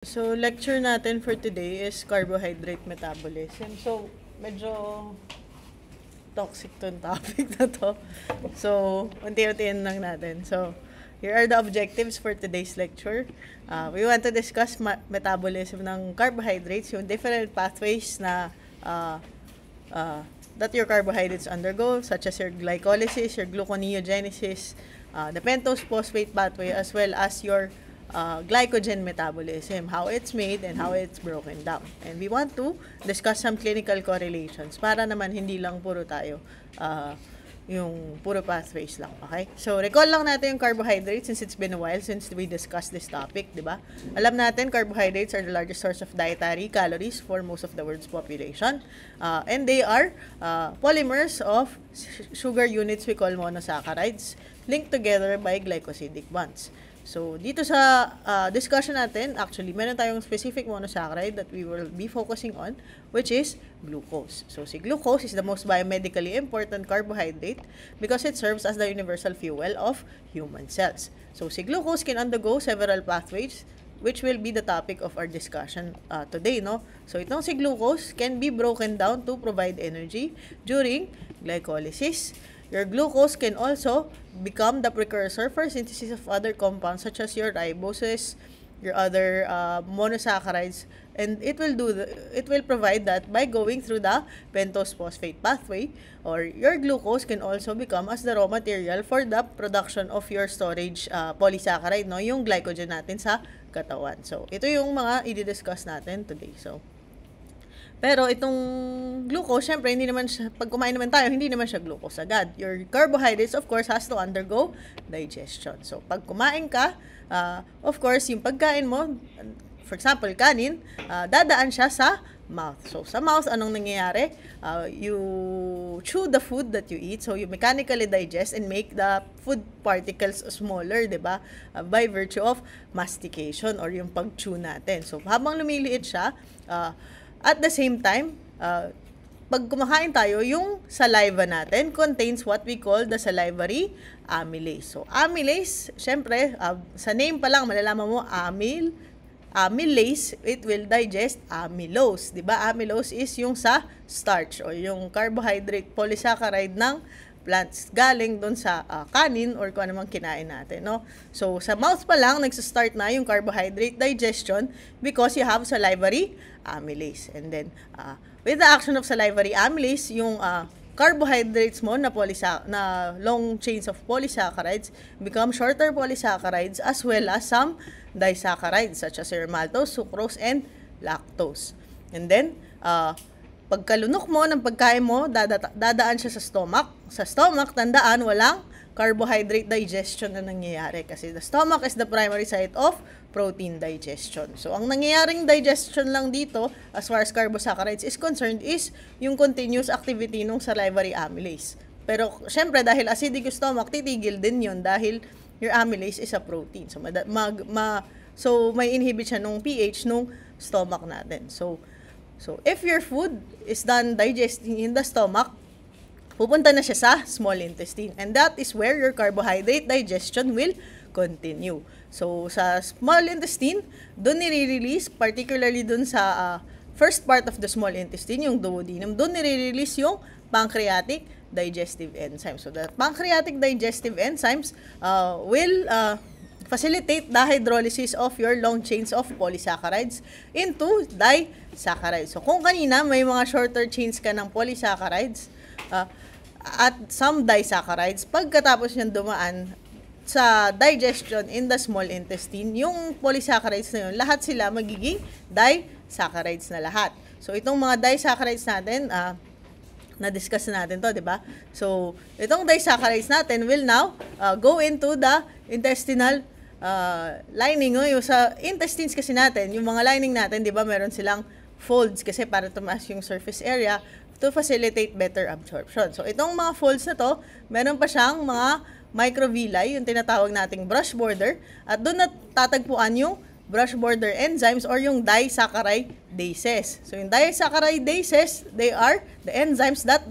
So, lecture natin for today is carbohydrate metabolism. So, medyo toxic tong topic na to. So, unti-untiin lang natin. So, here are the objectives for today's lecture. We want to discuss metabolism ng carbohydrates, yung different pathways na that your carbohydrates undergo, such as your glycolysis, your gluconeogenesis, the pentose phosphate pathway, as well as your glycogen metabolism, how it's made and how it's broken down. And we want to discuss some clinical correlations para naman hindi lang puro tayo yung puro pathways lang, okay? So, recall lang natin yung carbohydrates since it's been a while since we discussed this topic, di ba? Alam natin, carbohydrates are the largest source of dietary calories for most of the world's population. And they are polymers of sugar units we call monosaccharides linked together by glycosidic bonds. So, dito sa discussion natin, actually, meron tayong specific monosaccharide that we will be focusing on, which is glucose. So, si glucose is the most biomedically important carbohydrate because it serves as the universal fuel of human cells. So, si glucose can undergo several pathways which will be the topic of our discussion today, no? So, itong si glucose can be broken down to provide energy during glycolysis. Your glucose can also become the precursor for synthesis of other compounds such as your riboses, your other monosaccharides, and it will provide that by going through the pentose phosphate pathway, or your glucose can also become as the raw material for the production of your storage polysaccharide, no, yung glycogen natin sa katawan. So, ito yung mga i-discuss natin today. So, pero itong glucose, syempre, hindi naman siya, pag kumain naman tayo, hindi naman siya glucose agad. Your carbohydrates, of course, has to undergo digestion. So, pag kumain ka, of course, yung pagkain mo, for example, kanin, dadaan siya sa mouth. So, sa mouth, anong nangyayari? You chew the food that you eat. So, you mechanically digest and make the food particles smaller, di ba? By virtue of mastication or yung pag-chew natin. So, habang lumiliit siya, at the same time, pag kumakain tayo, yung saliva natin contains what we call the salivary amylase. So, amylase, syempre, sa name pa lang, malalaman mo, amylase, it will digest amylose. Diba? Amylose is yung sa starch o yung carbohydrate polysaccharide ng plants galing doon sa kanin or kung anumang kinain natin, no? So, sa mouth pa lang, nagsastart na yung carbohydrate digestion because you have salivary amylase. And then, with the action of salivary amylase, yung carbohydrates mo na long chains of polysaccharides become shorter polysaccharides as well as some disaccharides such as your maltose, sucrose, and lactose. And then, pagkalunok mo ng pagkain mo, dadaan siya sa stomach. Sa stomach, tandaan, walang carbohydrate digestion na nangyayari kasi the stomach is the primary site of protein digestion. So, ang nangyayaring digestion lang dito, as far as carbohydrates is concerned, is yung continuous activity ng salivary amylase. Pero, syempre, dahil acidic yung stomach, titigil din yun dahil your amylase is a protein. So, may inhibit siya nung pH nung stomach natin. So, if your food is done digesting in the stomach, pupunta na siya sa small intestine. And that is where your carbohydrate digestion will continue. So, sa small intestine, doon nire-release, particularly doon sa first part of the small intestine, yung duodenum, doon nire-release yung pancreatic digestive enzymes. So, the pancreatic digestive enzymes will facilitate the hydrolysis of your long chains of polysaccharides into disaccharides. So, kung kanina may mga shorter chains ka ng polysaccharides at some disaccharides, pagkatapos niyang dumaan sa digestion in the small intestine, yung polysaccharides na yun, lahat sila magiging disaccharides na lahat. So, itong mga disaccharides natin, na-discuss natin to, di ba? So, itong disaccharides natin will now go into the intestinal lining, no? Yung sa intestines kasi natin, yung mga lining natin, di ba, meron silang folds kasi para tumaas yung surface area to facilitate better absorption. So, itong mga folds na to, meron pa siyang mga microvilli, yung tinatawag nating brush border, at doon natatagpuan yung brush border enzymes or yung disaccharidases. So, yung disaccharidases, they are the enzymes that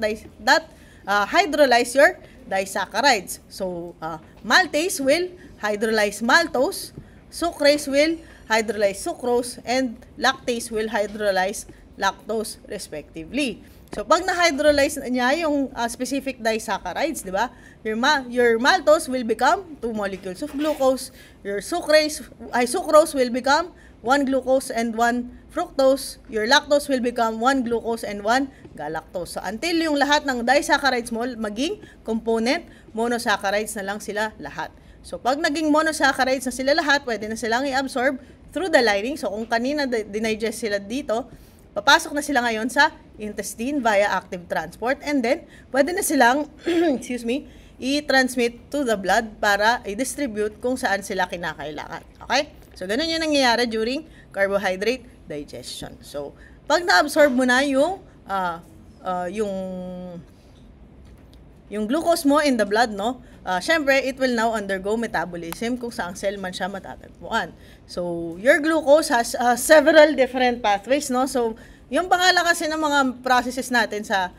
hydrolyze your disaccharides. So, maltase will hydrolyze maltose, sucrase will hydrolyze sucrose, and lactase will hydrolyze lactose respectively. So, pag na-hydrolyze niya yung specific disaccharides, di ba? Your maltose will become 2 molecules of glucose. Your sucrose will become 1 glucose and 1 fructose. Your lactose will become 1 glucose and 1 galactose. So, until yung lahat ng disaccharides mo maging component, monosaccharides na lang sila lahat. So, pag naging monosaccharides na sila lahat, pwede na silang i-absorb through the lining. So, kung kanina dinigest sila dito, papasok na sila ngayon sa intestine via active transport, and then, pwede na silang, i-transmit to the blood para i-distribute kung saan sila kinakailangan. Okay? So, ganun yung nangyayari during carbohydrate digestion. So, pag na-absorb mo na yung glucose mo in the blood, no? Syempre, it will now undergo metabolism kung saang cell man siya matatagpuan. So, your glucose has several different pathways, no? So, yung pangalan kasi ng mga processes natin sa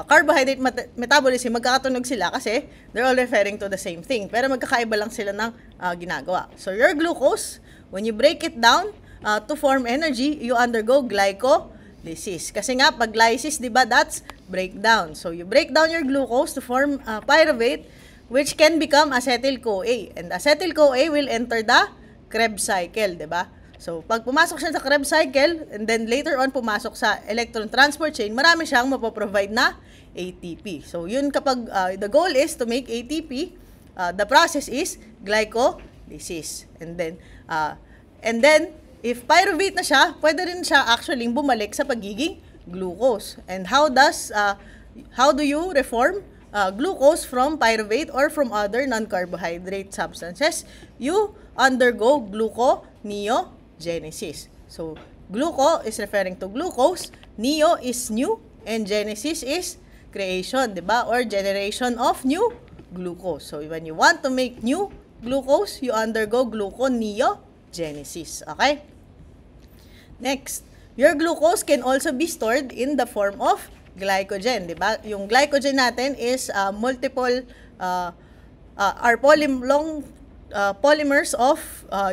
carbohydrate metabolism, magkakatunog sila kasi they're all referring to the same thing. Pero magkakaiba lang sila ng ginagawa. So, your glucose, when you break it down to form energy, you undergo glycolysis. Kasi nga, pag lysis, di ba, that's breakdown. So, you break down your glucose to form pyruvate, which can become acetyl-CoA. And acetyl-CoA will enter the Krebs cycle, di ba? So, pag pumasok siya sa Krebs cycle, and then later on pumasok sa electron transport chain, marami siyang mapoprovide na ATP. So, yun kapag the goal is to make ATP, the process is glycolysis. And then, if pyruvate na siya, pwede rin siya actually bumalik sa pagiging glucose. And how do you reform glucose from pyruvate or from other non-carbohydrate substances? You undergo gluconeogenesis. So, gluco is referring to glucose, neo is new, and genesis is creation, diba? Or generation of new glucose. So, when you want to make new glucose, you undergo gluconeogenesis. Okay? Next, your glucose can also be stored in the form of glycogen, di ba? Yung glycogen natin is multiple polymers of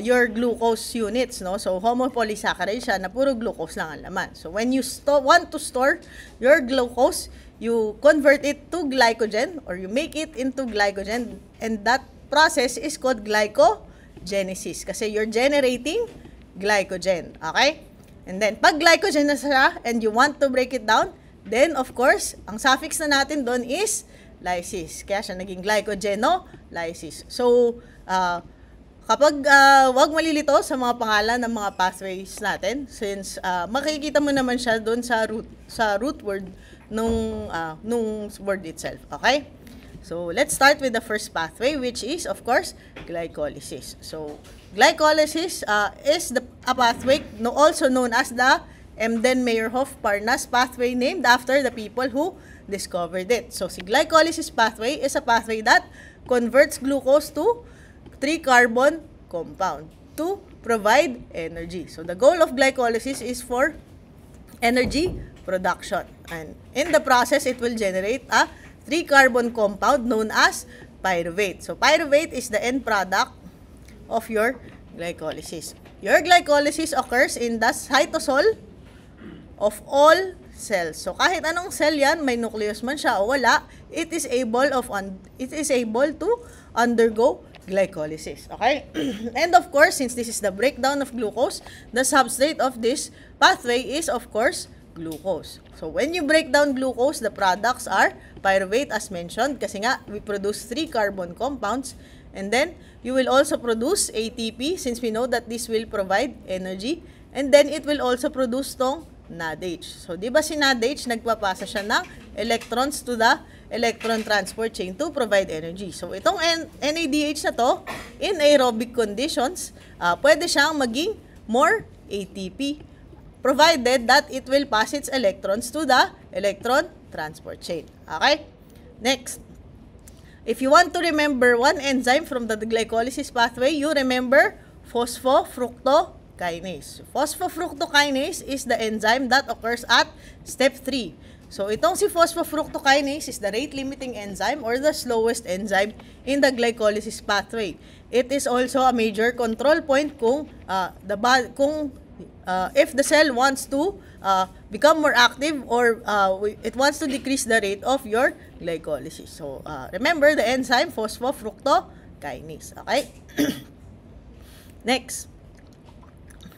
your glucose units, no? So, homopolysaccharide siya na puro glucose lang ang laman. So, when you want to store your glucose, you convert it to glycogen or you make it into glycogen, and that process is called glycogenesis kasi you're generating glycogen. Okay? And then, pag glycogen na siya and you want to break it down, then, of course, ang suffix na natin doon is lysis. Kaya siya naging glycogenolysis. So, kapag wag malilito sa mga pangalan ng mga pathways natin, since makikita mo naman siya doon sa root word nung word itself. Okay? So, let's start with the first pathway, which is, of course, glycolysis. So, glycolysis is a pathway also known as the Embden-Meyerhof-Parnas pathway, named after the people who discovered it. So, si glycolysis pathway is a pathway that converts glucose to 3-carbon compound to provide energy. So, the goal of glycolysis is for energy production. And in the process, it will generate a 3-carbon compound known as pyruvate. So, pyruvate is the end product of your glycolysis. Your glycolysis occurs in the cytosol of all cells. So, kahit anong cell yan, may nucleus man siya o wala, it is able to undergo glycolysis. Okay? And of course, since this is the breakdown of glucose, the substrate of this pathway is, of course, glucose. So, when you break down glucose, the products are pyruvate as mentioned, kasi nga, we produce 3-carbon compounds, and then, you will also produce ATP, since we know that this will provide energy, and then, it will also produce tong NADH. So, di ba si NADH, nagpapasa siya ng electrons to the electron transport chain to provide energy. So, itong NADH na to, in aerobic conditions, pwede siyang maging more ATP, provided that it will pass its electrons to the electron transport chain. Okay? Next. If you want to remember one enzyme from the glycolysis pathway, you remember phosphofructokinase. Phosphofructokinase is the enzyme that occurs at step 3. So, itong si phosphofructokinase is the rate-limiting enzyme or the slowest enzyme in the glycolysis pathway. It is also a major control point kung if the cell wants to become more active or it wants to decrease the rate of your glycolysis. So, remember the enzyme phosphofructokinase. Okay? Next.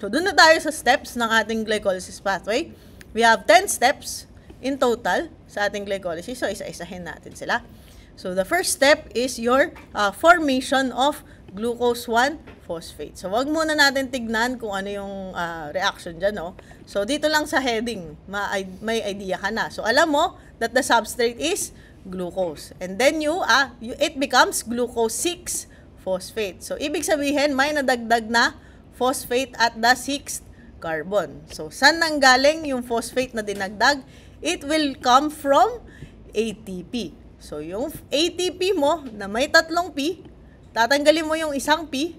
So, dun na tayo sa steps ng ating glycolysis pathway. We have 10 steps in total sa ating glycolysis. So, isa-isahin natin sila. So, the first step is your formation of glucose 1-phosphate. So, wag muna natin tignan kung ano yung reaction dyan, no? So, dito lang sa heading, may idea ka na. So, alam mo that the substrate is glucose. And then it becomes glucose 6-phosphate. So, ibig sabihin, may nadagdag na phosphate at the 6th carbon. So, saan nanggaling yung phosphate na dinagdag? It will come from ATP. So, yung ATP mo na may 3 P, tatanggalin mo yung isang P,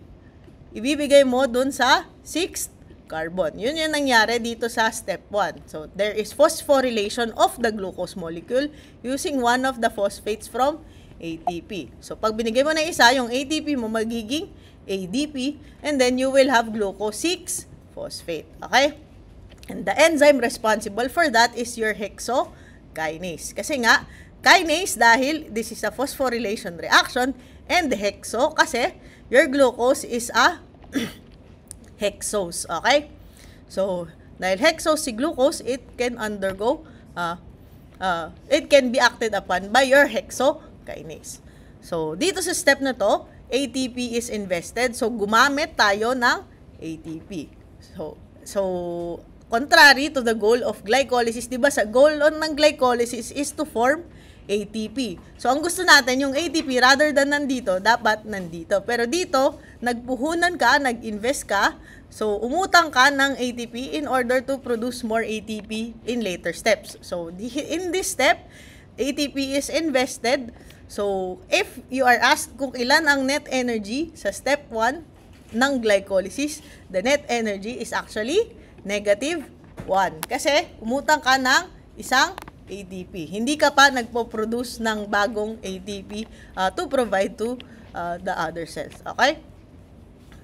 ibibigay mo dun sa 6th carbon. Yun yung nangyari dito sa step 1. So, there is phosphorylation of the glucose molecule using one of the phosphates from ATP. So, pag binigay mo na isa, yung ATP mo magiging ADP, and then you will have glucose 6-phosphate. Okay? And the enzyme responsible for that is your hexokinase. Kasi nga, kinase dahil this is a phosphorylation reaction, and the hexo kasi your glucose is a hexose. Okay? So, dahil hexose si glucose, it can undergo, it can be acted upon by your hexokinase. So, dito sa step na to, ATP is invested. So, gumamit tayo ng ATP. So, contrary to the goal of glycolysis, di ba sa goal ng glycolysis is to form ATP. So, ang gusto natin, yung ATP, rather than nandito, dapat nandito. Pero dito, nagpuhunan ka, nag-invest ka, so, umutang ka ng ATP in order to produce more ATP in later steps. So, in this step, ATP is invested. So, if you are asked kung ilan ang net energy sa step 1 ng glycolysis, the net energy is actually -1. Kasi, umutang ka ng isang ATP. Hindi ka pa nagpo-produce ng bagong ATP to provide to the other cells. Okay?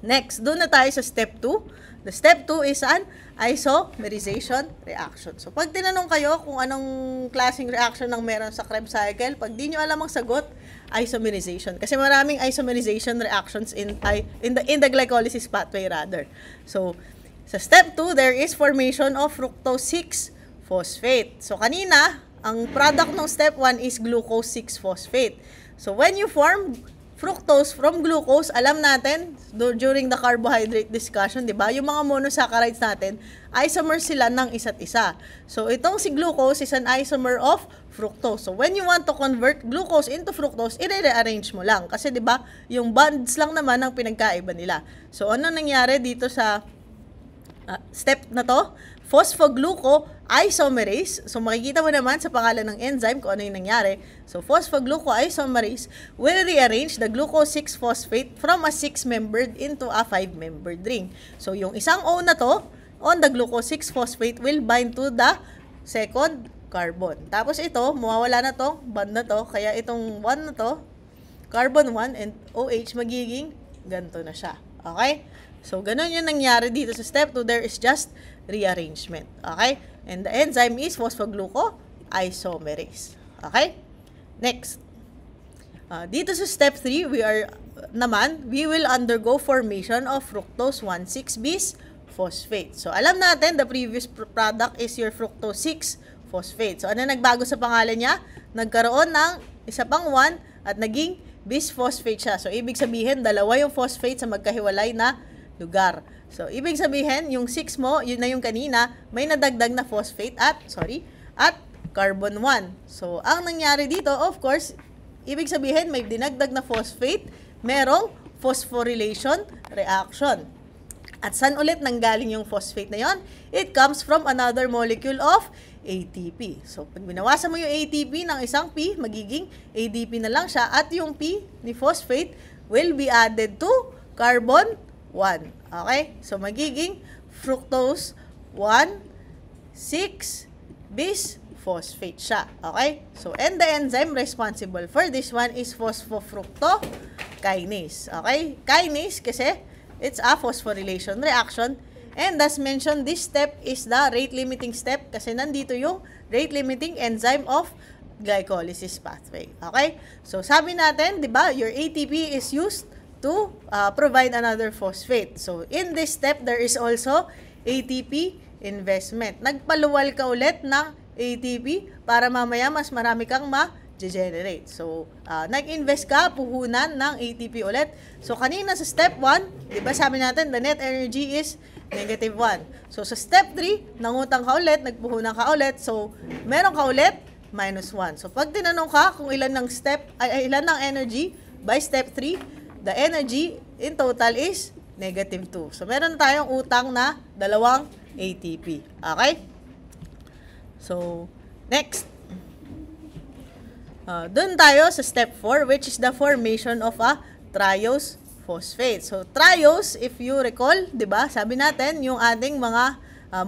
Next, doon na tayo sa step 2. The step 2 is an isomerization reaction. So, pag tinanong kayo kung anong klaseng reaction ang meron sa Krebs cycle, pag di nyo alam ang sagot, isomerization. Kasi maraming isomerization reactions in the glycolysis pathway rather. So, sa step 2, there is formation of fructose 6-phosphate. So, kanina, ang product ng step 1 is glucose 6-phosphate. So, when you form fructose from glucose, alam natin, during the carbohydrate discussion, di ba? Yung mga monosaccharides natin, isomers sila ng isa't isa. So, itong si glucose is an isomer of fructose. So, when you want to convert glucose into fructose, i-rearrange mo lang. Kasi, di ba, yung bonds lang naman ang pinagkaiba nila. So, ano nangyari dito sa step na to? Phosphoglucoisomerase. So, makikita mo naman sa pangalan ng enzyme kung ano yung nangyari. So, phosphoglucoisomerase will rearrange the glucose 6-phosphate from a 6-membered into a 5-membered ring. So, yung isang O na to, on the glucose 6-phosphate will bind to the second carbon. Tapos ito, mawawala na to, bond na to, kaya itong 1 na to, carbon 1 and OH magiging ganito na siya. Okay? So, ganun yung nangyari dito sa step 2. There is just rearrangement. Okay? And the enzyme is phosphoglucoisomerase. Okay? Next. Dito sa step 3, we will undergo formation of fructose 1,6-bis phosphate. So, alam natin, the previous product is your fructose 6-phosphate. So, ano nagbago sa pangalan niya? Nagkaroon ng isa pang 1 at naging bis-phosphate siya. So, ibig sabihin, dalawa yung phosphate sa magkahiwalay na lugar. So, ibig sabihin, yung 6 mo, yun na yung kanina, may nadagdag na phosphate at carbon 1. So, ang nangyari dito, of course, ibig sabihin, may dinagdag na phosphate, merong phosphorylation reaction. At saan ulit nanggaling yung phosphate na yon? It comes from another molecule of ATP. So, pag binawasan mo yung ATP ng isang P, magiging ADP na lang siya at yung P ni phosphate will be added to carbon 1. Okay? So, magiging fructose 1,6-bis phosphate siya. Okay? So, and the enzyme responsible for this one is phosphofructokinase. Okay? Kinase kasi it's a phosphorylation reaction. And as mentioned, this step is the rate-limiting step kasi nandito yung rate-limiting enzyme of glycolysis pathway. Okay? So, sabi natin, di ba, your ATP is used to provide another phosphate. So, in this step, there is also ATP investment. Nagpaluwal ka ulit ng ATP para mamaya mas marami kang ma-generate. So, nag-invest ka, puhunan ng ATP ulit. So, kanina sa step 1, di ba sabi natin, the net energy is negative 1. So, sa step 3, nangutang ka ulit, nagpuhunan ka ulit. So, meron ka ulit, minus 1. So, pag tinanong ka kung ilan ng ilan ng energy by step 3, the energy in total is negative 2. So, meron tayong utang na 2 ATP. Okay? So, next. Doon tayo sa step 4, which is the formation of a triose phosphate. So, triose, if you recall, di ba, sabi natin, yung ating mga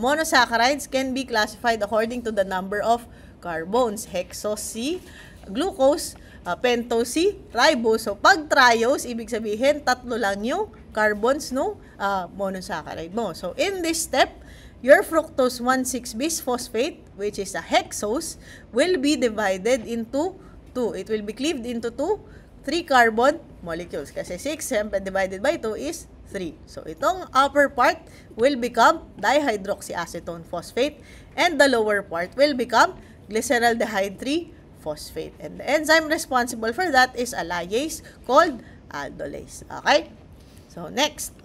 monosaccharides can be classified according to the number of carbons. Hexose C, glucose, pentose C, ribose. So, pag triose, ibig sabihin, 3 lang yung carbons no monosaccharide mo. So, in this step, your fructose 1,6-bisphosphate, which is a hexose, will be divided into 2. It will be cleaved into 3 carbon molecules. Kasi 6, siyempre, divided by 2 is 3. So, itong upper part will become dihydroxyacetone phosphate and the lower part will become glyceraldehyde 3-phosphate. And the enzyme responsible for that is a lyase called aldolase. Okay? So, next.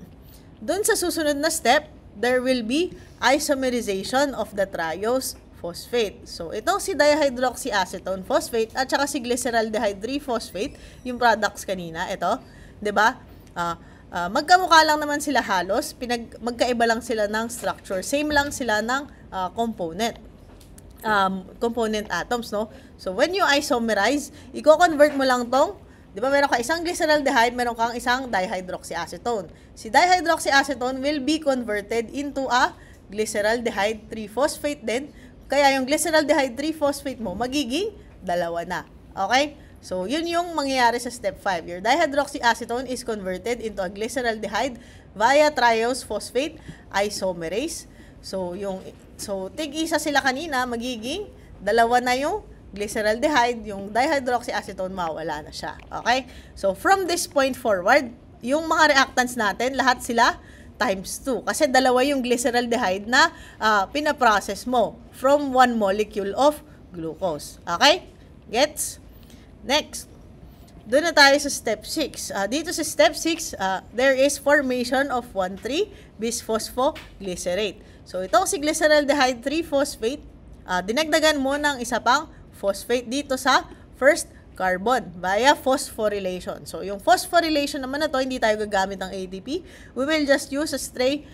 Dun sa susunod na step, there will be isomerization of the triose phosphate. So, itong si dihydroxyacetone phosphate at saka si glyceraldehyde 3-phosphate, yung products kanina, ito, 'di ba? Magkamukha lang naman sila halos, magkaiba lang sila ng structure. Same lang sila ng component atoms, no? So, when you isomerize, i-convert mo lang tong, di ba, meron ka isang glyceraldehyde, meron kang isang dihydroxyacetone. Si dihydroxyacetone will be converted into a glyceraldehyde 3-phosphate din. Kaya yung glyceraldehyde 3-phosphate mo, magiging 2 na. Okay? So, yun yung mangyayari sa step 5. Your dihydroxyacetone is converted into a glyceraldehyde via triose phosphate isomerase. So, tig-isa sila kanina, magiging 2 na yung glyceraldehyde, yung dihydroxyacetone, mawala na siya. Okay? So, from this point forward, yung mga reactants natin, lahat sila times 2. Kasi 2 yung glyceraldehyde na pinaprocess mo from 1 molecule of glucose. Okay? Gets? Next. Doon na tayo sa step 6. Dito sa step 6, there is formation of 1,3-bisphosphoglycerate. So, itong si glyceraldehyde 3-phosphate, dinagdagan mo ng isa pang phosphate dito sa first carbon via phosphorylation. So, yung phosphorylation naman na to, hindi tayo gagamit ng ATP. We will just use a straight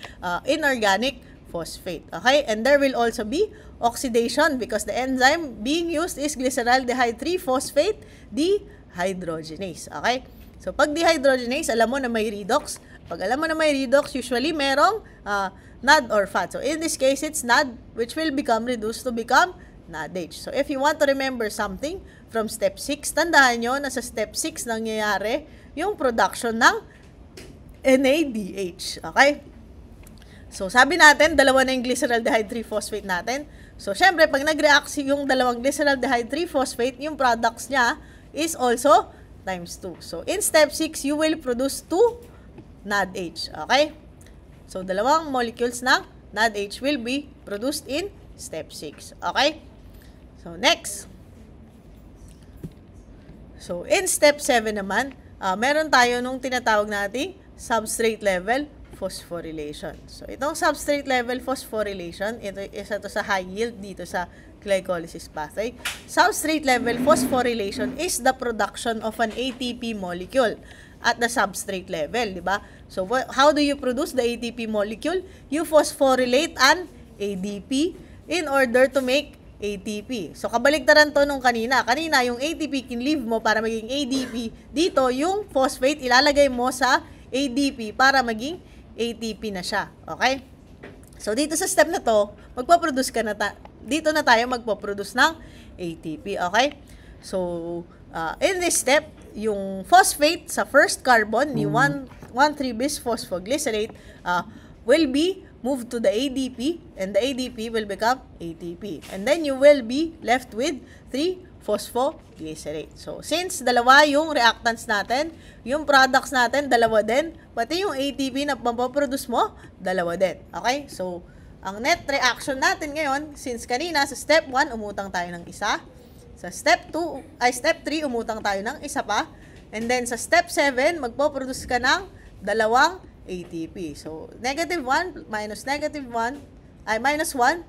inorganic phosphate. Okay? And there will also be oxidation because the enzyme being used is glyceraldehyde 3-phosphate dehydrogenase. Okay? So, pag dehydrogenase, alam mo na may redox. Pag alam mo na may redox, usually merong NAD or fat. So, in this case, it's NAD which will become reduced to become NADH. So, if you want to remember something from step 6, tandaan nyo na sa step 6 nangyayari yung production ng NADH. Okay? So, sabi natin, 2 na yung glyceraldehyde 3-phosphate natin. So, syempre, pag nag-react yung 2 glyceraldehyde 3-phosphate, yung products niya is also times 2. So, in step 6, you will produce 2 NADH. Okay? So, 2 molecules ng NADH will be produced in step 6. Okay? So, next. So, in step 7 naman, meron tayo nung tinatawag nating substrate level phosphorylation. So, itong substrate level phosphorylation, isa to sa high yield dito sa glycolysis pathway. Substrate level phosphorylation is the production of an ATP molecule at the substrate level, di ba? So, how do you produce the ATP molecule? You phosphorylate an ADP in order to make ATP. So, kabaligtaran to nung kanina. Kanina, yung ATP kinleave mo para maging ADP. Dito, yung phosphate, ilalagay mo sa ADP para maging ATP na siya. Okay? So, dito sa step na to, magpaproduce ka na dito na tayo magpo-produce ng ATP, okay? So, in this step, yung phosphate sa first carbon ni 1,3-bis phosphoglycerate will be moved to the ADP, and the ADP will become ATP. And then you will be left with 3-phosphoglycerate. So, since dalawa yung reactants natin, yung products natin, dalawa din, pati yung ATP na mapoproduce mo, dalawa din. Okay? So, ang net reaction natin ngayon, since kanina sa step 1, umutang tayo ng isa. Sa step 3, umutang tayo ng isa pa. And then sa step 7, magpo-produce ka ng dalawang ATP. So, -1 minus -1, minus 1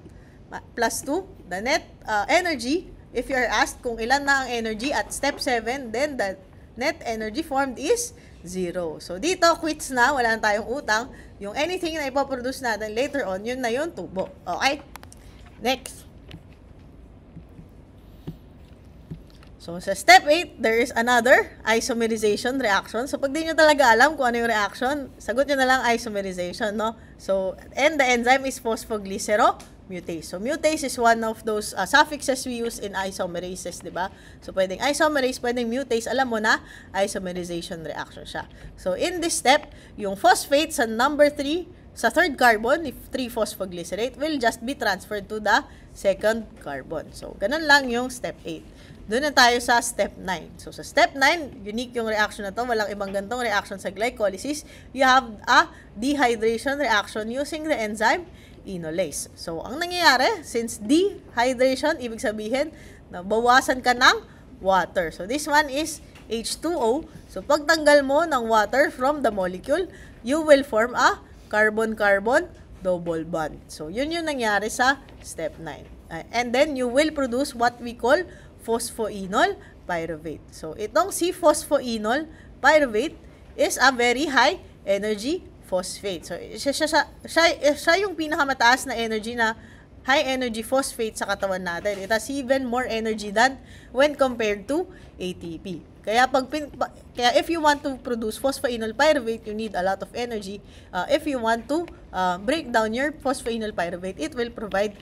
plus 2, the net energy, if you are asked kung ilan na ang energy at step 7, then the net energy formed is 0. So, dito, quits na, wala na tayong utang. Yung anything na ipoproduce natin later on, yun na yung tubo. Okay? Next. So, sa step 8, there is another isomerization reaction. So, pag di nyo talaga alam kung ano yung reaction, sagot nyo na lang isomerization, no? So, and the enzyme is phosphoglyceromutase. So, mutase is one of those suffixes we use in isomerases, di ba? So, pwedeng isomerase, pwedeng mutase. Alam mo na, isomerization reaction siya. So, in this step, yung phosphate sa number 3, sa third carbon, if 3-phosphoglycerate, will just be transferred to the second carbon. So, ganun lang yung step 8. Doon na tayo sa step 9. So, sa step 9, unique yung reaction na to. Walang ibang gantong reaction sa glycolysis. You have a dehydration reaction using the enzyme enolase. So, ang nangyayari, since dehydration, ibig sabihin, nabawasan ka ng water. So, this one is H2O. So, pagtanggal mo ng water from the molecule, you will form a carbon-carbon double bond. So, yun yung nangyari sa step 9. And then, you will produce what we call phosphoenol pyruvate. So, itong si phosphoenol pyruvate is a very high energy phosphate. So, siya yung pinakamataas na energy na high energy phosphate sa katawan natin. It has even more energy than when compared to ATP. Kaya if you want to produce phosphoenol pyruvate, you need a lot of energy. If you want to break down your phosphoenol pyruvate, it will provide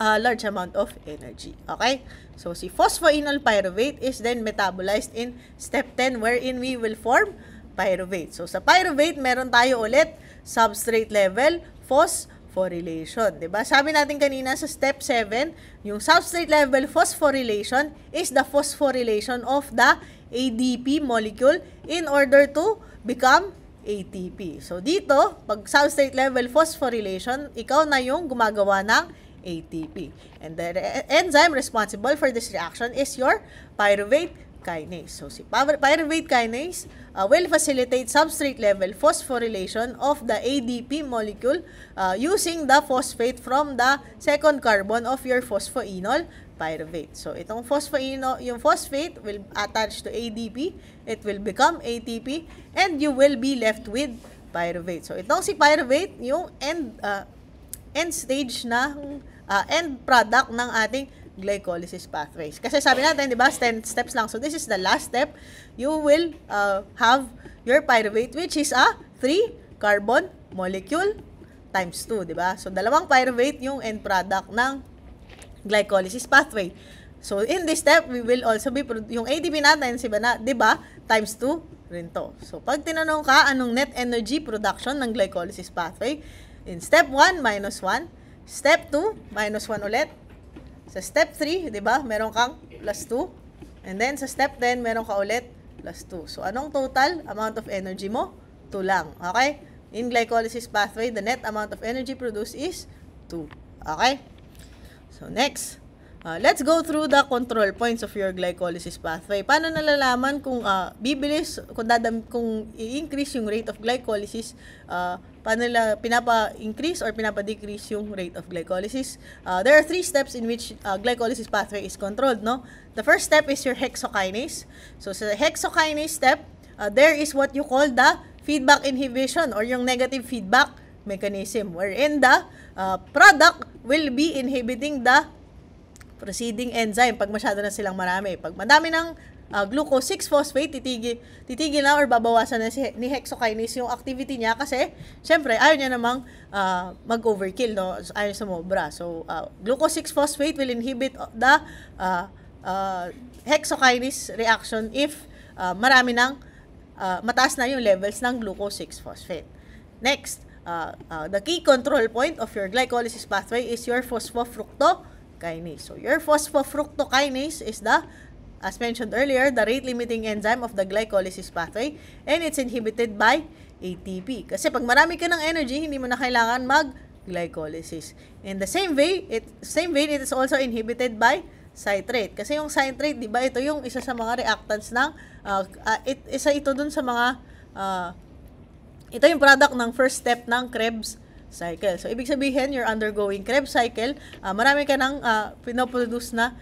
a large amount of energy. Okay? So, si phosphoenol pyruvate is then metabolized in step 10 wherein we will form pyruvate. So, sa pyruvate, meron tayo ulit substrate level phosphorylation. Diba? Sabi natin kanina sa step 7, yung substrate level phosphorylation is the phosphorylation of the ADP molecule in order to become ATP. So, dito, pag substrate level phosphorylation, ikaw na yung gumagawa ng ATP. And the enzyme responsible for this reaction is your pyruvate kinase. So, si pyruvate kinase will facilitate substrate level phosphorylation of the ADP molecule using the phosphate from the second carbon of your phosphoenol pyruvate. So, itong yung phosphate will attach to ADP, it will become ATP, and you will be left with pyruvate. So, itong si pyruvate, yung end stage na end product ng ating glycolysis pathways. Kasi sabi natin, di ba, 10 steps lang. So, this is the last step. You will have your pyruvate, which is a 3-carbon molecule times 2, di ba? So, dalawang pyruvate yung end product ng glycolysis pathway. So, in this step, we will also be, yung ATP natin, di ba, times 2 rin to. So, pag tinanong ka, anong net energy production ng glycolysis pathway, in step 1, minus 1. Step 2, minus 1 ulit. Sa step 3, di ba, meron kang plus 2. And then, sa step 10, meron ka ulit plus 2. So, anong total amount of energy mo? 2 lang. Okay? In glycolysis pathway, the net amount of energy produced is 2. Okay? So, next. Let's go through the control points of your glycolysis pathway. Paano nalalaman kung bibilis, kung i-increase yung rate of glycolysis, paano nila pinapa-increase or pinapa-decrease yung rate of glycolysis? There are 3 steps in which glycolysis pathway is controlled, no? The first step is your hexokinase. So, sa hexokinase step, there is what you call the feedback inhibition or yung negative feedback mechanism wherein the product will be inhibiting the preceding enzyme pag masyado na silang marami. Pag madami ng glucose 6-phosphate, titigil na or babawasan na ni hexokinase yung activity niya kasi syempre ayaw niya namang mag-overkill, no? Ayaw sumobra. So glucose 6-phosphate will inhibit the hexokinase reaction if marami ng mataas na yung levels ng glucose 6-phosphate. Next, the key control point of your glycolysis pathway is your phosphofructokinase. So your phosphofructokinase is the, as mentioned earlier, the rate-limiting enzyme of the glycolysis pathway, and it's inhibited by ATP. Kasi pag marami ka ng energy, hindi mo na kailangan mag-glycolysis. In the same vein, it is also inhibited by citrate. Kasi yung citrate, di ba, ito yung isa sa mga reactants ng, isa ito dun sa mga, ito yung product ng first step ng Krebs cycle. So, ibig sabihin, you're undergoing Krebs cycle, marami ka ng pinoproduce na,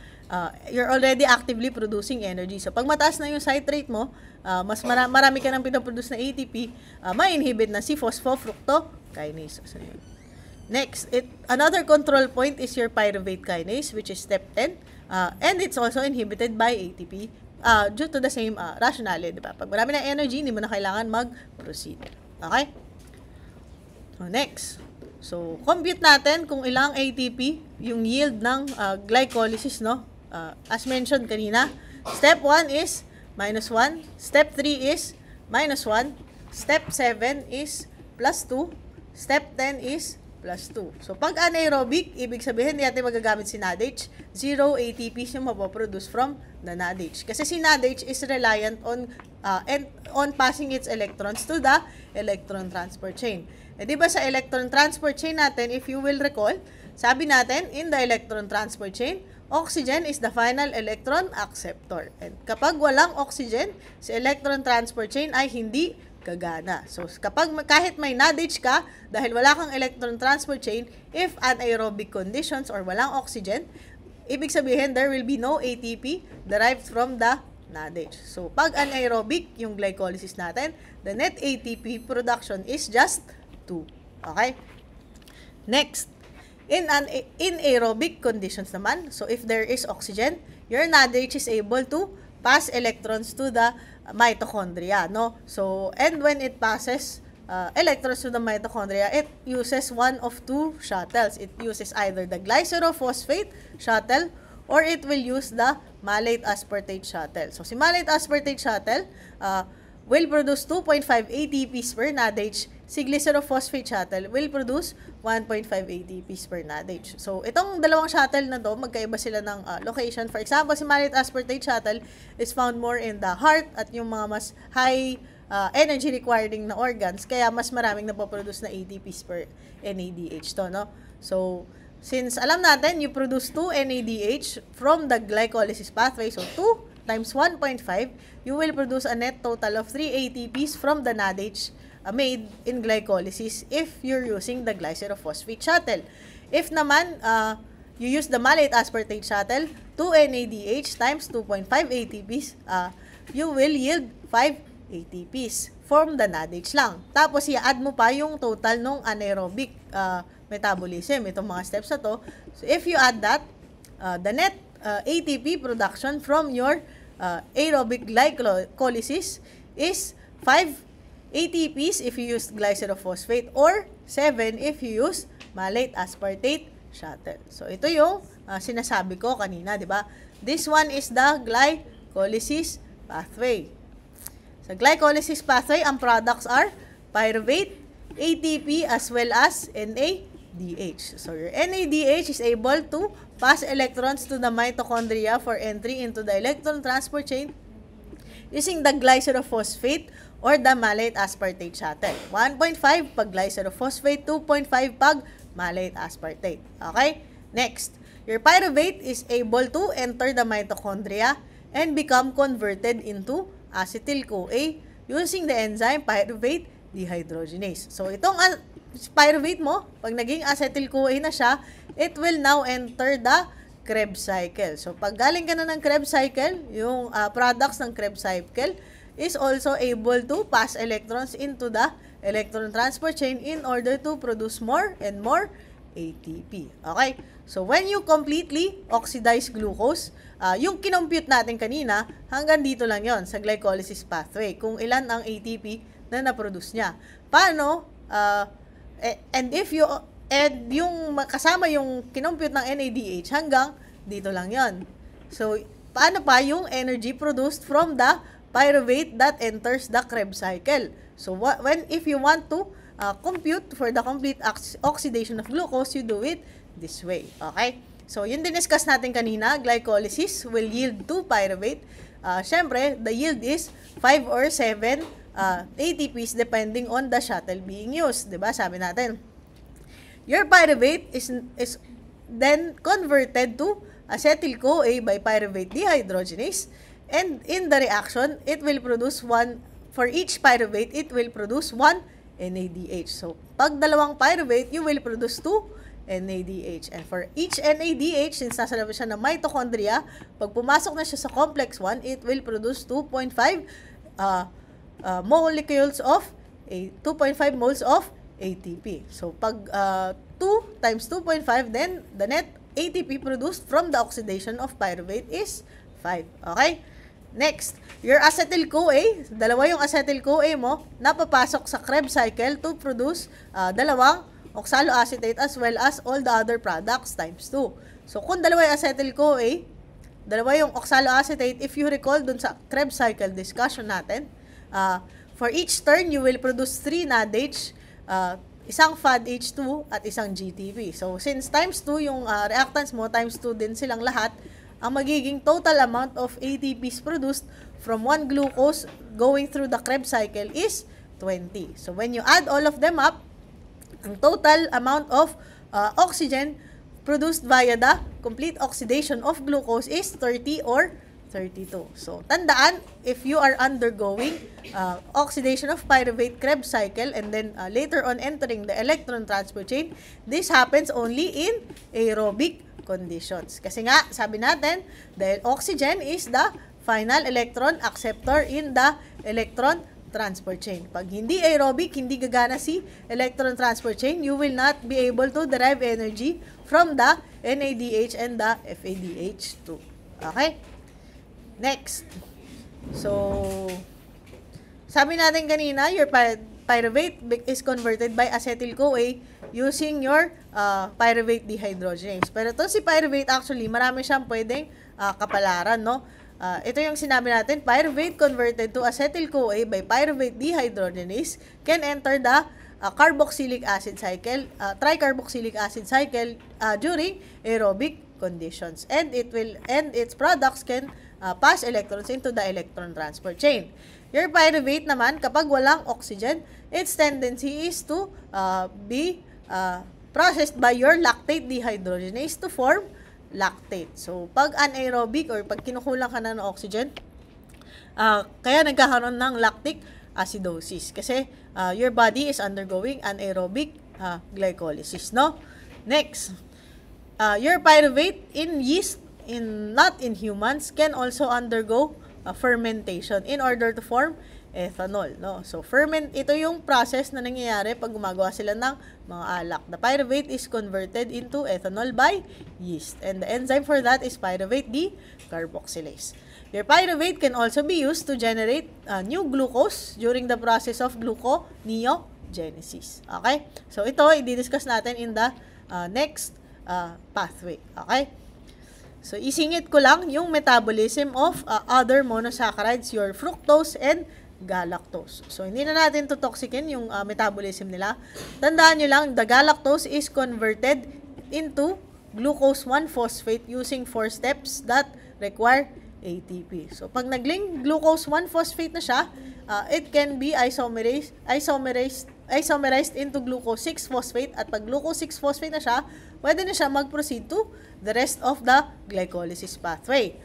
you're already actively producing energy. So, pag mataas na yung citrate mo, mas marami ka ng pinoproduce na ATP, ma-inhibit na si phosphofructokinase. So, yun. Next, another control point is your pyruvate kinase, which is step 10, and it's also inhibited by ATP due to the same rationale, di ba? Pag marami na energy, hindi mo na kailangan mag-proceed. Okay? So, next. So, compute natin kung ilang ATP yung yield ng glycolysis, no? As mentioned kanina, step 1 is -1, step 3 is -1, step 7 is +2, step 10 is +2. So, pag anaerobic, ibig sabihin, hindi natin magagamit si NADH. 0 ATPs yung mapoproduce from the NADH. Kasi si NADH is reliant on passing its electrons to the electron transport chain. Eh, di ba sa electron transport chain natin, if you will recall, sabi natin, in the electron transport chain, oxygen is the final electron acceptor. And kapag walang oxygen, si electron transport chain ay hindi gagana. So, kahit may NADH ka, dahil wala kang electron transport chain, if anaerobic conditions or walang oxygen, ibig sabihin, there will be no ATP derived from the NADH. So, pag anaerobic yung glycolysis natin, the net ATP production is just 2. Okay? Next, in aerobic conditions naman, so if there is oxygen, your NADH is able to pass electrons to the mitochondria, no? So, and when it passes electrons to the mitochondria, it uses one of two shuttles. It uses either the glycerophosphate shuttle or it will use the malate aspartate shuttle. So, si malate aspartate shuttle will produce 2.5 ATPs per NADH. Si glycerophosphate shuttle will produce 1.5 ATPs per NADH. So, itong dalawang shuttle na to, magkaiba sila ng location. For example, si malate aspartate shuttle is found more in the heart at yung mga mas high energy requiring na organs, kaya mas maraming napoproduce na ATPs per NADH to, no? So, since alam natin, you produce 2 NADH from the glycolysis pathway, so 2 times 1.5, you will produce a net total of 3 ATPs from the NADH made in glycolysis if you're using the glycerophosphate shuttle. If naman, you use the malate aspartate shuttle, 2 NADH times 2.5 ATPs, you will yield 5 ATPs from the NADH lang. Tapos, i-add mo pa yung total ng anaerobic metabolism, itong mga steps na to. So, if you add that, the net ATP production from your aerobic glycolysis is 5 ATPs if you use glycerophosphate or 7 if you use malate aspartate shuttle. So, ito yung sinasabi ko kanina, di ba? This one is the glycolysis pathway. Sa glycolysis pathway, ang products are pyruvate, ATP, as well as NADH. So, your NADH is able to pass electrons to the mitochondria for entry into the electron transport chain using the glycerophosphate or the malate aspartate shuttle. 1.5 pag glycerophosphate, 2.5 pag malate aspartate. Okay? Next, your pyruvate is able to enter the mitochondria and become converted into acetyl-CoA using the enzyme pyruvate dehydrogenase. So, itong pyruvate mo, pag naging acetyl-CoA na siya, it will now enter the Krebs cycle. So, pag galing ka na ng Krebs cycle, yung products ng Krebs cycle is also able to pass electrons into the electron transport chain in order to produce more and more ATP. Okay? So, when you completely oxidize glucose, yung kinompute natin kanina, hanggang dito lang yon sa glycolysis pathway, kung ilan ang ATP na na-produce niya. Paano? And yung kasama yung kinompute ng NADH, hanggang dito lang yon. So, paano pa yung energy produced from the pyruvate that enters the Krebs cycle? So, if you want to compute for the complete oxidation of glucose, you do it this way. Okay? So, yun din-discuss natin kanina, glycolysis will yield 2 pyruvate. Syempre, the yield is 5 or 7 ATPs depending on the shuttle being used. Diba? Sabi natin. Your pyruvate is then converted to acetyl-CoA by pyruvate dehydrogenase, and in the reaction, it will produce for each pyruvate, it will produce 1 NADH. So, pag dalawang pyruvate, you will produce 2 NADH. And for each NADH, since nasa labas siya ng mitochondria, pag pumasok na siya sa complex 1, it will produce 2.5 moles of ATP. So, pag 2 times 2.5, then the net ATP produced from the oxidation of pyruvate is 5. Okay? Next, your acetyl-CoA, dalawa yung acetyl-CoA mo, napapasok sa Krebs cycle to produce dalawang oxaloacetate as well as all the other products times 2. So, kung dalawa yung acetyl-CoA, dalawa yung oxaloacetate, if you recall dun sa Krebs cycle discussion natin, for each turn, you will produce 3 NADH, isang FADH2 at isang GTP. So, since times 2 yung reactants mo, times 2 din silang lahat, ang magiging total amount of ATPs produced from one glucose going through the Krebs cycle is 20. So, when you add all of them up, ang total amount of oxygen produced via the complete oxidation of glucose is 30 or 32. So, tandaan, if you are undergoing oxidation of pyruvate Krebs cycle and then later on entering the electron transport chain, this happens only in aerobic conditions. Kasi nga, sabi natin, the oxygen is the final electron acceptor in the electron transport chain. Pag hindi aerobic, hindi gagana si electron transport chain, you will not be able to derive energy from the NADH and the FADH2. Okay? Next. So, sabi natin kanina, your pyruvate is converted by acetyl-CoA using your pyruvate dehydrogenase. Pero to si pyruvate actually, marami siyang pwedeng kapalaran, no? Ito yung sinabi natin, pyruvate converted to acetyl-CoA by pyruvate dehydrogenase can enter the carboxylic acid cycle, tricarboxylic acid cycle during aerobic conditions. And its products can pass electrons into the electron transport chain. Your pyruvate naman, kapag walang oxygen, its tendency is to be processed by your lactate dehydrogenase to form lactate. So, pag anaerobic or pag kinukulang ka na ng oxygen, kaya nagkakaroon ng lactic acidosis. Kasi your body is undergoing anaerobic glycolysis, no? Next, your pyruvate in yeast, not in humans, can also undergo fermentation in order to form ethanol, no? So, ito yung process na nangyayari pag gumagawa sila ng mga alak. The pyruvate is converted into ethanol by yeast. And the enzyme for that is pyruvate decarboxylase. Your pyruvate can also be used to generate new glucose during the process of gluconeogenesis. Okay? So, ito, i-discuss natin in the next pathway. Okay? So, isingit ko lang yung metabolism of other monosaccharides, your fructose and galactose. So, hindi na natin tutoxikin yung metabolism nila. Tandaan nyo lang, the galactose is converted into glucose 1-phosphate using 4 steps that require ATP. So, pag nagling glucose 1-phosphate na siya, it can be isomerized into glucose 6-phosphate, at pag glucose 6-phosphate na siya, pwede na siya mag-proceed to the rest of the glycolysis pathway.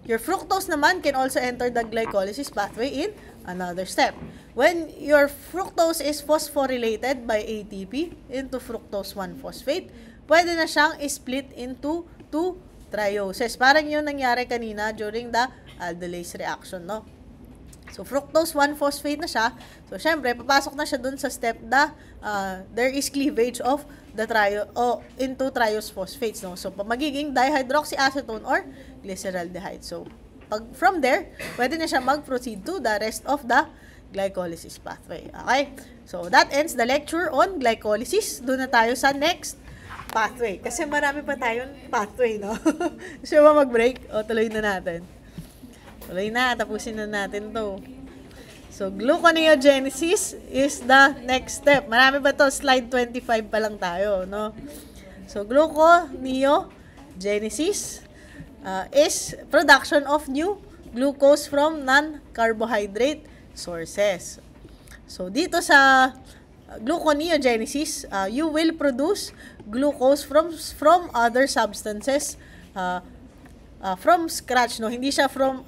Your fructose naman can also enter the glycolysis pathway in another step. When your fructose is phosphorylated by ATP into fructose 1-phosphate, pwede na siyang split into 2 trioses. Parang yun nangyari kanina during the aldolase reaction, no? So, fructose 1-phosphate na siya. So, syempre, papasok na siya dun sa step na there is cleavage of into triose phosphates, no? So magiging dihydroxyacetone or glyceraldehyde. So from there, pwede na siya mag-proceed to the rest of the glycolysis pathway. Okay? So that ends the lecture on glycolysis. Doon na tayo sa next pathway. Kasi marami pa tayong pathway, no? Gusto ba mag-break? O, tuloy na natin. Tuloy na, tapusin na natin to. So, gluconeogenesis is the next step. Marami ba to? Slide 25 pa lang tayo, no? So, gluconeogenesis is production of new glucose from non-carbohydrate sources. So, dito sa gluconeogenesis, you will produce glucose from other substances from scratch, no? Hindi siya from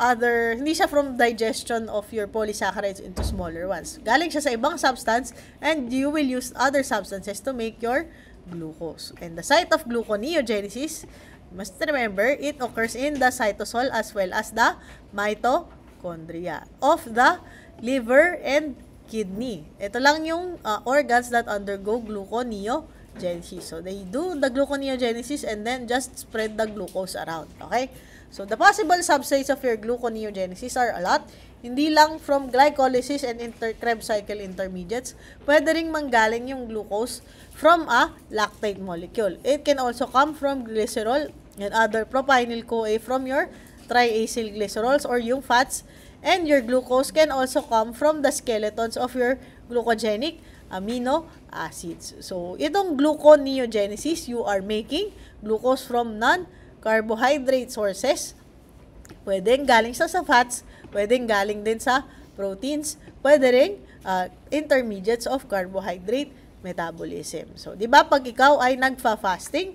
digestion of your polysaccharides into smaller ones. Galing siya sa ibang substance, and you will use other substances to make your glucose. And the site of gluconeogenesis, must remember, it occurs in the cytosol as well as the mitochondria of the liver and kidney. Ito lang yung organs that undergo gluconeogenesis. So, they do the gluconeogenesis and then just spread the glucose around. Okay? So, the possible substrates of your gluconeogenesis are a lot. Hindi lang from glycolysis and Krebs cycle intermediates. Pwede ring manggaling yung glucose from a lactate molecule. It can also come from glycerol and other propionylCoA from your triacyl glycerols or yung fats. And your glucose can also come from the skeletons of your glucogenic amino acids. So, itong gluconeogenesis, you are making glucose from non-carbohydrate sources. Pwedeng galing sa fats, pwedeng galing din sa proteins, pwede rin intermediates of carbohydrate metabolism. So, di ba pag ikaw ay nagfa-fasting,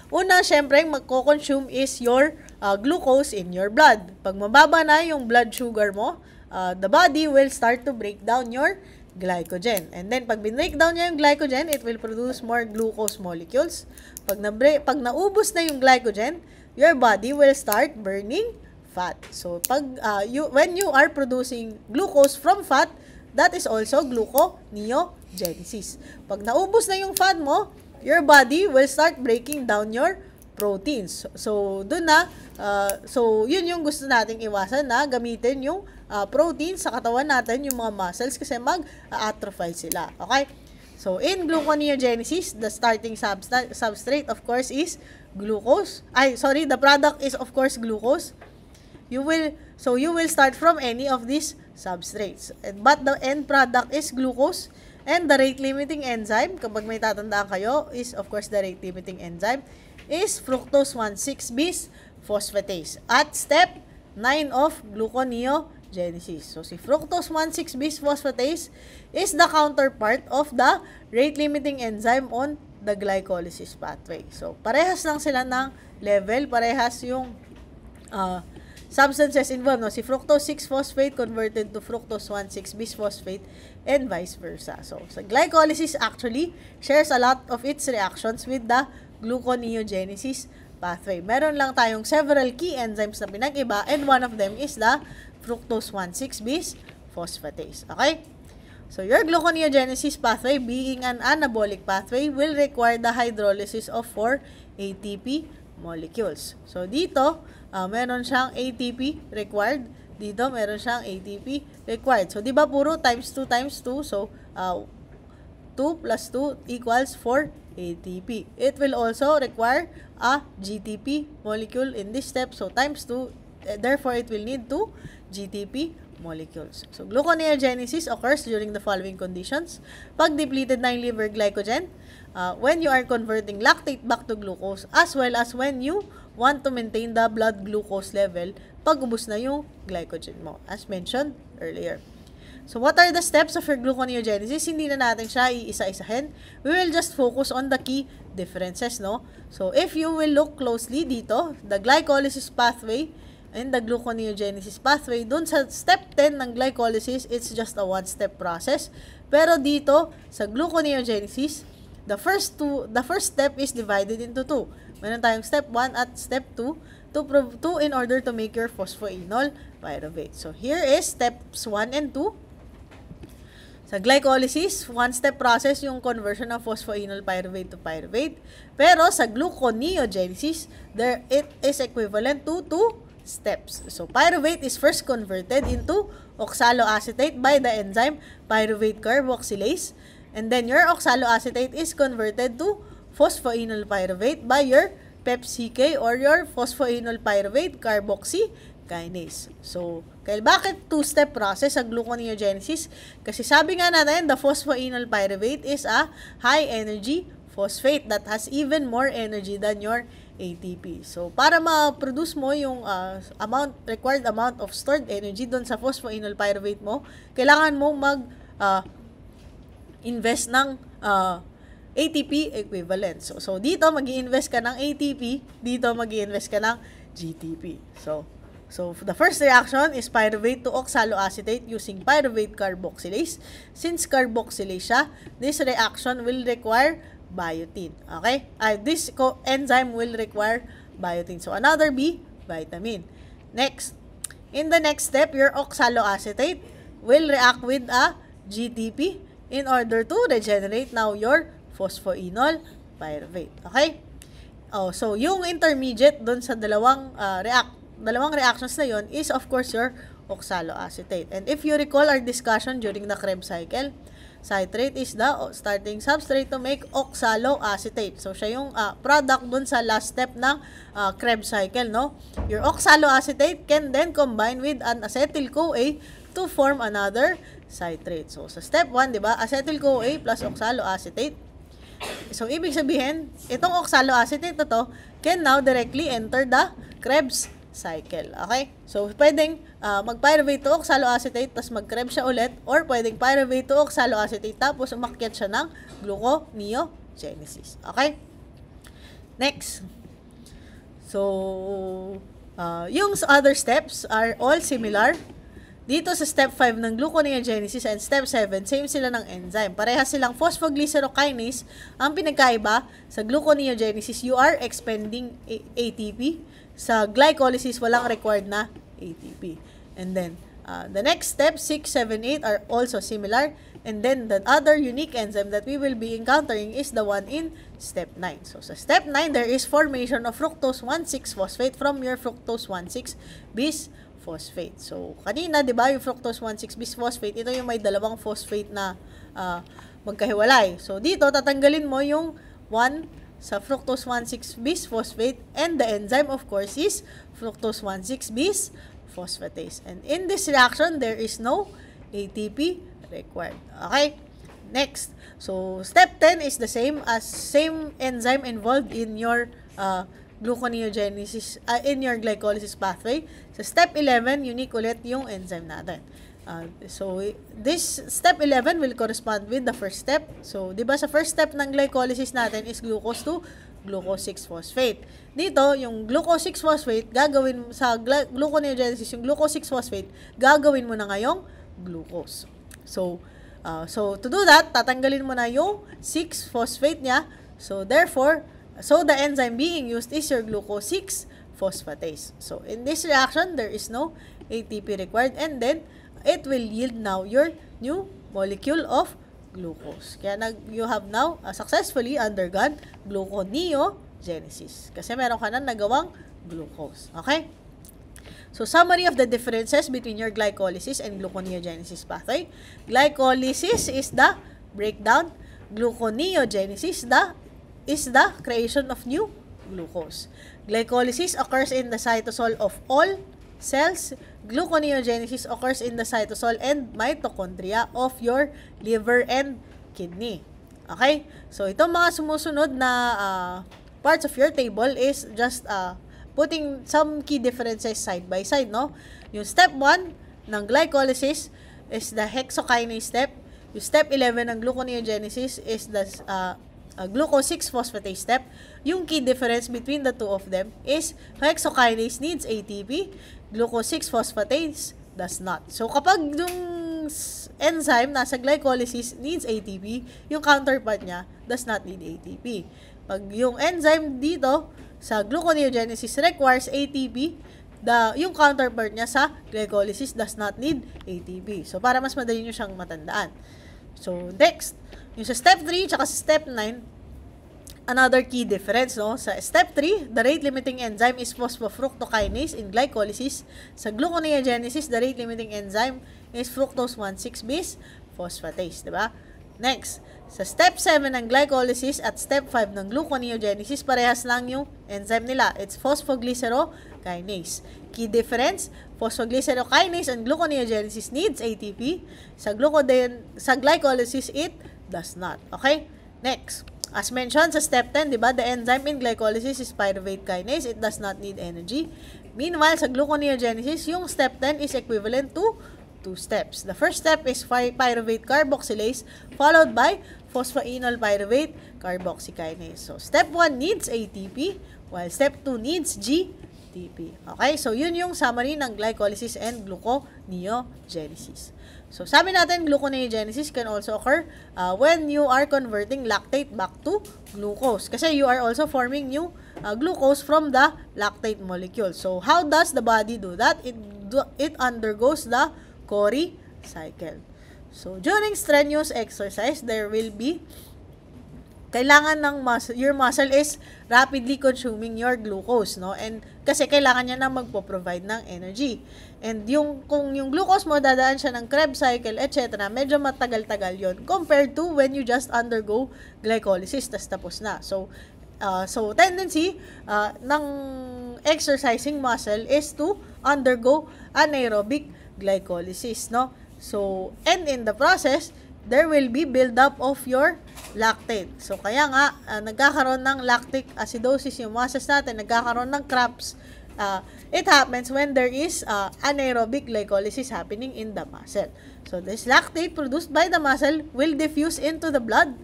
una, syempre, magko-consume is your glucose in your blood. Pag mababa na yung blood sugar mo, the body will start to break down your glycogen. And then, pag binreak down niya yung glycogen, it will produce more glucose molecules. Pag naubos na yung glycogen, your body will start burning fat. So, when you are producing glucose from fat, that is also gluconeogenesis. Pag naubos na yung fat mo, your body will start breaking down your proteins. So, dun na, yun yung gusto nating iwasan, na gamitin yung proteins sa katawan natin, yung mga muscles, kasi mag-atrophy sila. Okay? So, in gluconeogenesis, the starting substrate, of course, is glucose. The product is, of course, glucose. You will start from any of these substrates. But the end product is glucose. And the rate-limiting enzyme, kapag may tatandaan kayo, is, of course, the rate-limiting enzyme is fructose 1,6-bisphosphatase at step 9 of gluconeogenesis. So, si fructose 1,6-bisphosphatase is the counterpart of the rate-limiting enzyme on the glycolysis pathway. So, parehas lang sila ng level, parehas yung substances involved, no? Si fructose 6-phosphate converted to fructose 1,6-bisphosphate and vice versa. So, sa glycolysis actually shares a lot of its reactions with the gluconeogenesis pathway. Meron lang tayong several key enzymes na pinag-iba, and one of them is the fructose 1,6-bisphosphatase. Okay? So, your gluconeogenesis pathway, being an anabolic pathway, will require the hydrolysis of 4 ATP molecules. So, dito, meron siyang ATP required. Dito, meron siyang ATP required. So, di ba puro times 2 times 2? So, 2 plus 2 equals 4 ATP. It will also require a GTP molecule in this step. So, times 2, therefore, it will need 2 GTP molecules. So, gluconeogenesis occurs during the following conditions. Pag depleted na yung liver glycogen, when you are converting lactate back to glucose, as well as when you want to maintain the blood glucose level pag ubos na yung glycogen mo, as mentioned earlier. So, what are the steps of your gluconeogenesis? Hindi na natin siya iisa-isahin. We will just focus on the key differences, no? So, if you will look closely dito, the glycolysis pathway and the gluconeogenesis pathway, dun sa step 10 ng glycolysis, it's just a one-step process. Pero dito, sa gluconeogenesis, the first step is divided into 2. Meron tayong step 1 at step 2 in order to make your phosphoenol pyruvate. So, here is steps 1 and 2. Sa glycolysis, one-step process yung conversion ng phosphoenol pyruvate to pyruvate. Pero sa gluconeogenesis, it is equivalent to 2 steps. So, pyruvate is first converted into oxaloacetate by the enzyme pyruvate carboxylase. And then your oxaloacetate is converted to phosphoenol pyruvate by your PepCK or your phosphoenol pyruvate carboxykinase. So, bakit two-step process sa gluconeogenesis? Kasi sabi nga natin, the phosphoenol pyruvate is a high-energy phosphate that has even more energy than your ATP. So, para ma-produce mo yung required amount of stored energy doon sa phosphoenol pyruvate mo, kailangan mo invest ng ATP equivalent. So dito mag-i-invest ka ng ATP, dito mag-i-invest ka ng GTP. So the first reaction is pyruvate to oxaloacetate using pyruvate carboxylase. Since carboxylase siya, this reaction will require biotin. Okay? This enzyme will require biotin. So another B, vitamin. Next, in the next step, your oxaloacetate will react with a GTP in order to regenerate now your phosphoenol pyruvate. Okay? So yung intermediate dun sa dalawang reactions na yon is of course your oxaloacetate. And if you recall our discussion during the Krebs cycle, citrate is the starting substrate to make oxaloacetate. So siya yung product dun sa last step ng Krebs cycle, no? Your oxaloacetate can then combine with an acetyl-CoA to form another citrate. So sa step 1, di ba? Acetyl-CoA plus oxaloacetate. So ibig sabihin, itong oxaloacetate na to can now directly enter the Krebs cycle. Okay? So, pwedeng mag-pyruvate to oxaloacetate tapos mag-Krebs siya ulit, or pwedeng pyruvate to oxaloacetate tapos umakyat siya ng gluconeogenesis. Okay? Next. So, yung other steps are all similar. Dito sa step 5 ng gluconeogenesis and step 7, same sila ng enzyme. Parehas silang phosphoglycerokinase. Ang pinagkaiba, sa gluconeogenesis, you are expending ATP. Sa glycolysis, walang required na ATP. And then, the next step, 6, 7, 8 are also similar. And then, the other unique enzyme that we will be encountering is the one in step 9. So, sa step 9, there is formation of fructose 1,6-phosphate from your fructose 1,6-bisphosphate. So, kanina, di ba, yung fructose 1,6-bisphosphate, ito yung may dalawang phosphate na magkahiwalay. So, dito, tatanggalin mo yung 1 sa fructose 1,6-bisphosphate, and the enzyme of course is fructose 1,6-bisphosphatase. And in this reaction, there is no ATP required. Okay? Next. So, step 10 is the same enzyme involved in your gluconeogenesis, in your glycolysis pathway. Sa step 11, unique ulit yung enzyme natin. So, this step 11 will correspond with the first step. So, di ba sa first step ng glycolysis natin is glucose to glucose 6-phosphate. Dito, yung glucose 6-phosphate, gagawin sa gluconeogenesis, yung glucose 6-phosphate, gagawin mo na ngayong glucose. So, to do that, tatanggalin mo na yung 6-phosphate niya. So, therefore, the enzyme being used is your glucose 6-phosphatase. So, in this reaction, there is no ATP required, and then, it will yield now your new molecule of glucose. Kaya you have now successfully undergone gluconeogenesis. Kasi meron ka na nagawang glucose. Okay? So, summary of the differences between your glycolysis and gluconeogenesis pathway. Glycolysis is the breakdown. Gluconeogenesis is the creation of new glucose. Glycolysis occurs in the cytosol of all cells. Gluconeogenesis occurs in the cytosol and mitochondria of your liver and kidney. Okay? So, itong mga sumusunod na parts of your table is just putting some key differences side by side, no? Yung step 1 ng glycolysis is the hexokinase step. Yung step 11 ng gluconeogenesis is the glucose 6-phosphatase step. Yung key difference between the two of them is hexokinase needs ATP, glucose 6-phosphatase does not. So, kapag yung enzyme nasa glycolysis needs ATP, yung counterpart niya does not need ATP. Pag yung enzyme dito sa gluconeogenesis requires ATP, yung counterpart niya sa glycolysis does not need ATP. So, para mas madali nyo siyang matandaan. So, next, yung sa step 3 tsaka sa step 9, another key difference, no? Sa step 3, the rate-limiting enzyme is phosphofructokinase in glycolysis. Sa gluconeogenesis, the rate-limiting enzyme is fructose 1,6-bis phosphatase, di ba? Next, sa step 7 ng glycolysis at step 5 ng gluconeogenesis, parehas lang yung enzyme nila. It's phosphoglycerokinase. Key difference, phosphoglycerokinase and gluconeogenesis needs ATP. Sa glycolysis, it does not. Okay? Next, as mentioned sa step 10, di ba, the enzyme in glycolysis is pyruvate kinase. It does not need energy. Meanwhile, sa gluconeogenesis, yung step 10 is equivalent to 2 steps. The first step is pyruvate carboxylase followed by phosphoenol pyruvate carboxykinase. So, step 1 needs ATP while step 2 needs GTP. Okay? So, yun yung summary ng glycolysis and gluconeogenesis. So, sabi natin, gluconeogenesis can also occur when you are converting lactate back to glucose. Kasi you are also forming new glucose from the lactate molecule. So, how does the body do that? It undergoes the Cori cycle. So, during strenuous exercise, there will be kailangan ng your muscle is rapidly consuming your glucose, no? And kasi kailangan niya na magpo-provide ng energy. And kung yung glucose mo dadaan siya ng Krebs cycle, etc., medyo matagal-tagal yon compared to when you just undergo glycolysis, tapos na. So tendency ng exercising muscle is to undergo anaerobic glycolysis, no? So, and in the process, there will be build-up of your lactate. So, kaya nga, nagkakaroon ng lactic acidosis yung muscles natin, nagkakaroon ng cramps. It happens when there is anaerobic glycolysis happening in the muscle. So, this lactate produced by the muscle will diffuse into the blood.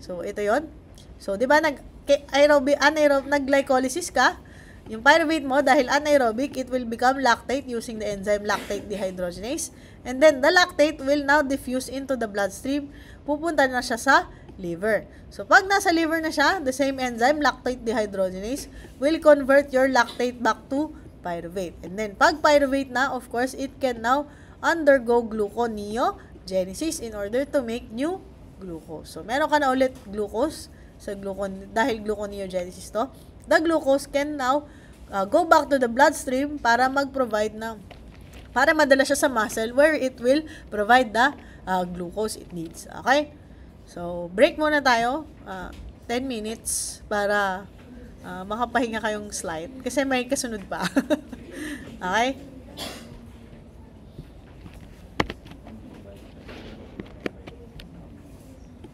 So, ito yon. So, di ba, nag-glycolysis ka, yung pyruvate mo, dahil anaerobic, it will become lactate using the enzyme lactate dehydrogenase. And then, the lactate will now diffuse into the bloodstream. Pupunta na siya sa liver. So, pag nasa liver na siya, the same enzyme, lactate dehydrogenase, will convert your lactate back to pyruvate. And then, pag pyruvate na, of course, it can now undergo gluconeogenesis in order to make new glucose. So, meron ka na ulit glucose sa dahil gluconeogenesis to. The glucose can now go back to the bloodstream para para madala siya sa muscle where it will provide the glucose it needs. Okay? So, break muna tayo. 10 minutes para makapahinga kayong slide kasi may kasunod pa. Okay?